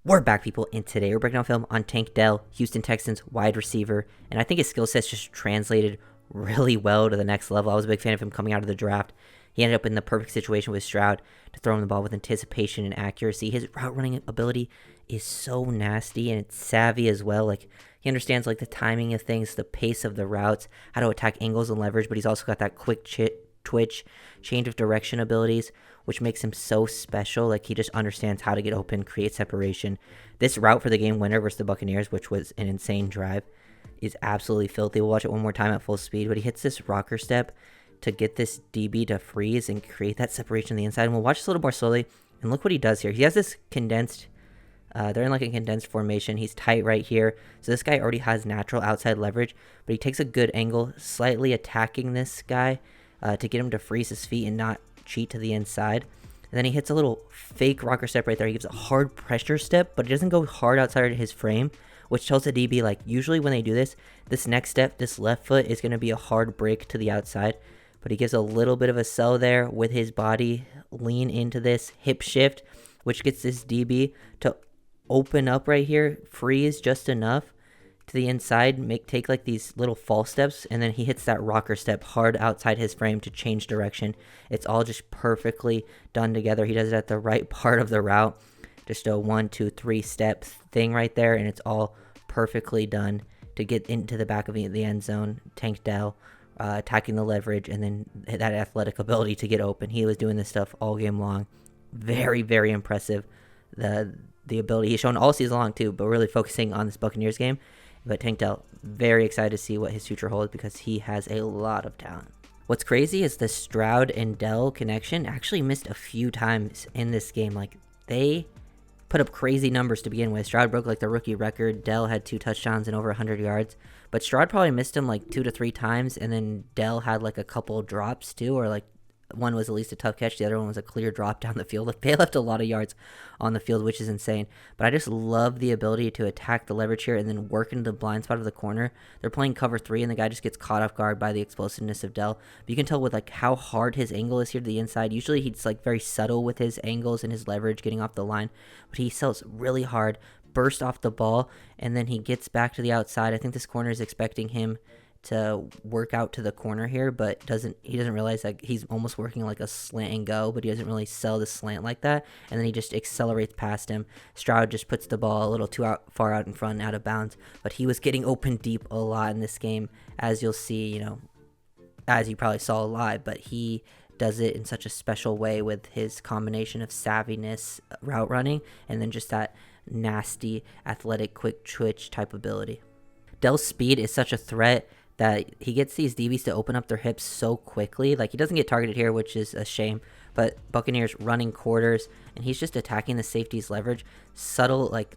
We're back, people, and today we're breaking down film on Tank Dell, Houston Texans wide receiver, and I think his skill set's just translated really well to the next level. I was a big fan of him coming out of the draft. He ended up in the perfect situation with Stroud to throw him the ball with anticipation and accuracy. His route running ability is so nasty, and it's savvy as well. Like, he understands like the timing of things, the pace of the routes, how to attack angles and leverage, but he's also got that quick twitch, change of direction abilities, which makes him so special. Like, he just understands how to get open, create separation. This route for the game winner versus the Buccaneers, which was an insane drive, is absolutely filthy. We'll watch it one more time at full speed, but he hits this rocker step to get this DB to freeze and create that separation on the inside. And we'll watch this a little more slowly, and look what he does here. He has this condensed, they're in like a condensed formation. He's tight right here. So this guy already has natural outside leverage, but he takes a good angle, slightly attacking this guy to get him to freeze his feet and not cheat to the inside. And then he hits a little fake rocker step right there. He gives a hard pressure step, but it doesn't go hard outside of his frame, which tells the DB, like, usually when they do this, this next step, this left foot is going to be a hard break to the outside. But he gives a little bit of a sell there with his body, lean into this hip shift, which gets this DB to open up right here, freeze just enough to the inside, take like these little false steps, and then he hits that rocker step hard outside his frame to change direction. It's all just perfectly done together. He does it at the right part of the route. Just a 1, 2, 3 step thing right there, and it's all perfectly done to get into the back of the end zone. Tank Dell attacking the leverage, and then that athletic ability to get open. He was doing this stuff all game long. Very, very impressive. The ability he's shown all season long too, but really focusing on this Buccaneers game. But Tank Dell, very excited to see what his future holds because he has a lot of talent. What's crazy is the Stroud and Dell connection actually missed a few times in this game. Like, they put up crazy numbers to begin with. Stroud broke like the rookie record. Dell had 2 touchdowns and over 100 yards. But Stroud probably missed him like 2 to 3 times, and then Dell had like a couple drops too, or like one was at least a tough catch. The other one was a clear drop down the field. Like, they left a lot of yards on the field, which is insane. But I just love the ability to attack the leverage here and then work into the blind spot of the corner. They're playing cover 3, and the guy just gets caught off guard by the explosiveness of Dell. But you can tell with like how hard his angle is here to the inside. Usually he's like very subtle with his angles and his leverage getting off the line, but he sells really hard, burst off the ball, and then he gets back to the outside. I think this corner is expecting him to work out to the corner here, but he doesn't realize that he's almost working like a slant and go, but he doesn't really sell the slant like that, and then he just accelerates past him. Stroud just puts the ball a little too far out in front and out of bounds, but he was getting open deep a lot in this game, as you'll see, as you probably saw live, but he does it in such a special way with his combination of savviness, route running, and then just that nasty, athletic, quick twitch type ability. Dell's speed is such a threat that he gets these DBs to open up their hips so quickly. Like, he doesn't get targeted here, which is a shame, but Buccaneers running quarters, and he's just attacking the safety's leverage. Subtle, like,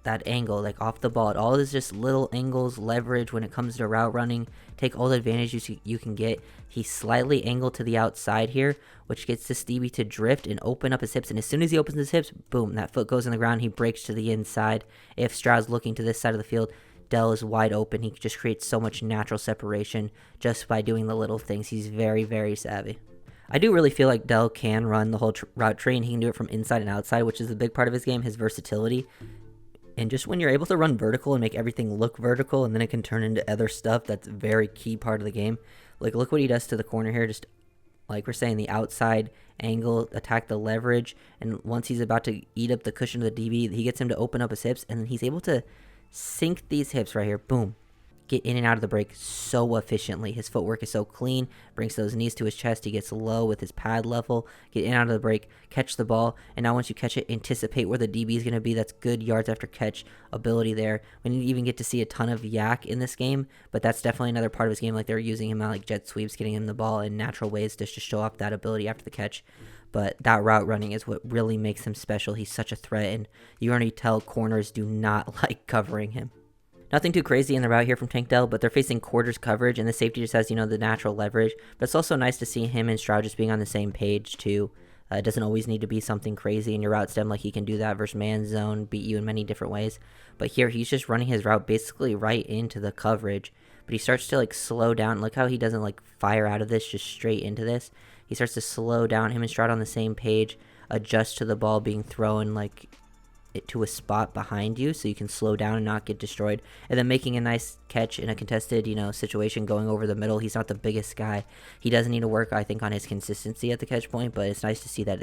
that angle, like, off the ball. All is just little angles, leverage when it comes to route running. Take all the advantage you can get. He's slightly angled to the outside here, which gets this DB to drift and open up his hips. And as soon as he opens his hips, boom, that foot goes in the ground. He breaks to the inside. If Stroud's looking to this side of the field, Dell is wide open. He just creates so much natural separation just by doing the little things. He's very, very savvy. I do really feel like Dell can run the whole route tree, and he can do it from inside and outside, which is a big part of his game, his versatility. And just when you're able to run vertical and make everything look vertical, and then it can turn into other stuff, that's a very key part of the game. Like, look what he does to the corner here. Just like we're saying, the outside angle, attack the leverage, and once he's about to eat up the cushion of the DB, he gets him to open up his hips, and then he's able to sink these hips right here. Boom. Get in and out of the break so efficiently. His footwork is so clean. Brings those knees to his chest. He gets low with his pad level. Get in and out of the break. Catch the ball. And now once you catch it, anticipate where the DB is going to be. That's good yards after catch ability there. We didn't even get to see a ton of yak in this game, but that's definitely another part of his game. Like, they're using him out like jet sweeps, getting him the ball in natural ways to just show off that ability after the catch. But that route running is what really makes him special. He's such a threat, and you already tell corners do not like covering him. Nothing too crazy in the route here from Tank Dell, but they're facing quarters coverage, and the safety just has, the natural leverage. But it's also nice to see him and Stroud just being on the same page, too. It doesn't always need to be something crazy in your route stem. Like, he can do that versus man zone, beat you in many different ways. But here, he's just running his route basically right into the coverage. But he starts to, like, slow down. Look how he doesn't, like, fire out of this just straight into this. He starts to slow down. Him and Stroud on the same page, adjust to the ball being thrown, like, it to a spot behind you so you can slow down and not get destroyed, and then making a nice catch in a contested, situation going over the middle. He's not the biggest guy. He doesn't need to work, I think, on his consistency at the catch point, but it's nice to see that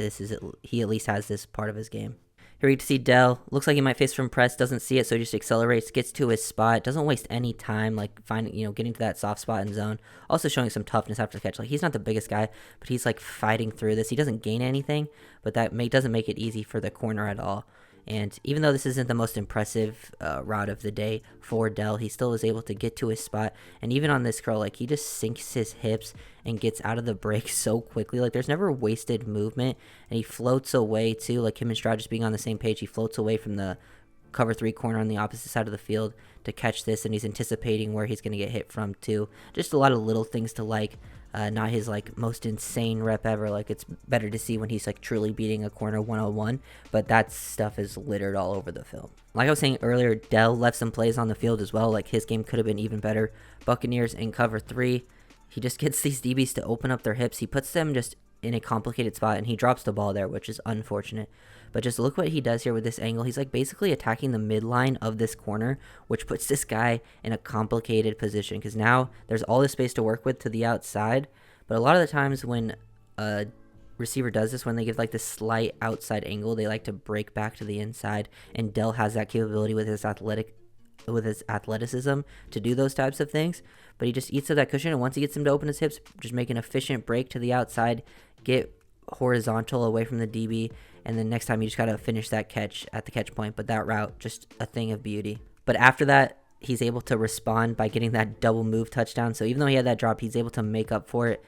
he at least has this part of his game. Here we get to see Dell. Looks like he might face from press. Doesn't see it, so he just accelerates, gets to his spot. Doesn't waste any time, like getting to that soft spot in zone. Also showing some toughness after the catch. Like, he's not the biggest guy, but he's like fighting through this. He doesn't gain anything, but that doesn't make it easy for the corner at all. And even though this isn't the most impressive route of the day for Dell, he still is able to get to his spot. And even on this curl, like, he just sinks his hips and gets out of the break so quickly. Like, there's never wasted movement. And he floats away, too. Like, him and Stroud just being on the same page, he floats away from the cover 3 corner on the opposite side of the field to catch this. And he's anticipating where he's going to get hit from, too. Just a lot of little things to like. Not his like most insane rep ever. Like, it's better to see when he's like truly beating a corner 101, but that stuff is littered all over the film. Like I was saying earlier, Dell left some plays on the field as well. Like, his game could have been even better. Buccaneers in cover 3, he just gets these DBs to open up their hips. He puts them just in a complicated spot, and he drops the ball there, which is unfortunate. But just look what he does here with this angle. He's like basically attacking the midline of this corner, which puts this guy in a complicated position because now there's all this space to work with to the outside. But a lot of the times when a receiver does this, when they give like this slight outside angle, they like to break back to the inside, and Dell has that capability with his athleticism to do those types of things. But he just eats up that cushion, and once he gets him to open his hips, just make an efficient break to the outside, get horizontal away from the DB, and then next time you just got to finish that catch at the catch point. But that route, just a thing of beauty. But after that, he's able to respond by getting that double move touchdown. So even though he had that drop, he's able to make up for it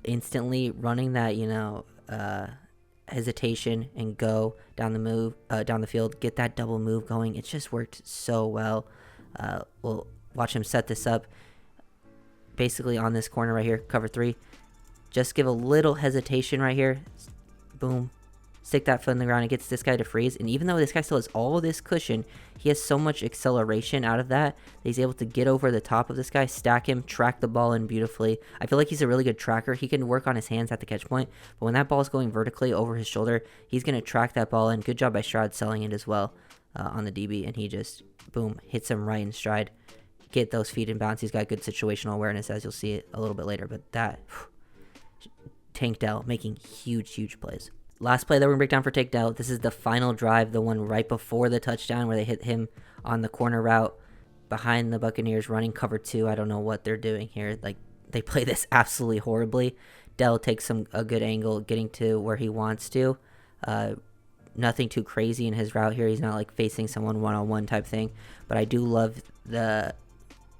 instantly, running that, hesitation and go down the field, get that double move going. It's just worked so well. We'll watch him set this up basically on this corner right here, cover 3. Just give a little hesitation right here. Boom. Stick that foot in the ground. It gets this guy to freeze. And even though this guy still has all this cushion, he has so much acceleration out of that he's able to get over the top of this guy, stack him, track the ball in beautifully. I feel like he's a really good tracker. He can work on his hands at the catch point, but when that ball is going vertically over his shoulder, he's going to track that ball in. Good job by Stroud selling it as well on the DB. And he just, boom, hits him right in stride. Get those feet in bounds. He's got good situational awareness, as you'll see it a little bit later. But that, Tank Dell making huge plays. Last play that we're going to break down for Tank Dell. This is the final drive, the one right before the touchdown where they hit him on the corner route behind the Buccaneers running cover 2. I don't know what they're doing here. Like, they play this absolutely horribly. Dell takes a good angle getting to where he wants to. Nothing too crazy in his route here. He's not like facing someone one-on-one type thing. But I do love the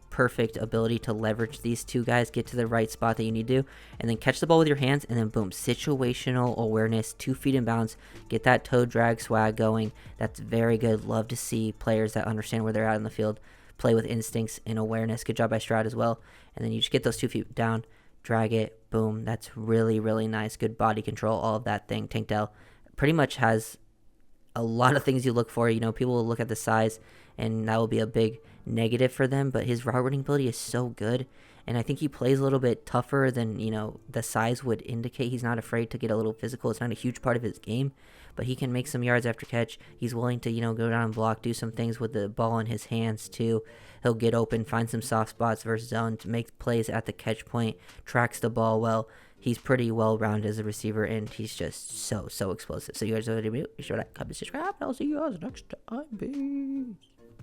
perfect ability to leverage these two guys, get to the right spot that you need to, and then catch the ball with your hands, and then boom, situational awareness, 2 feet in bounds, get that toe drag swag going. That's very good. Love to see players that understand where they're at in the field play with instincts and awareness. Good job by Stroud as well. And then you just get those 2 feet down, drag it, boom. That's really nice. Good body control, all of that thing. Tank Dell pretty much has a lot of things you look for. People will look at the size, and that will be a big negative for them, but his route running ability is so good, and I think he plays a little bit tougher than the size would indicate. He's not afraid to get a little physical. It's not a huge part of his game, but he can make some yards after catch. He's willing to go down and block, do some things with the ball in his hands too. He'll get open, find some soft spots versus zone to make plays at the catch point, tracks the ball well. He's pretty well-rounded as a receiver, and he's just so explosive. So you guys know what to do. Be sure to like, comment, subscribe, and I'll see you guys next time. Peace.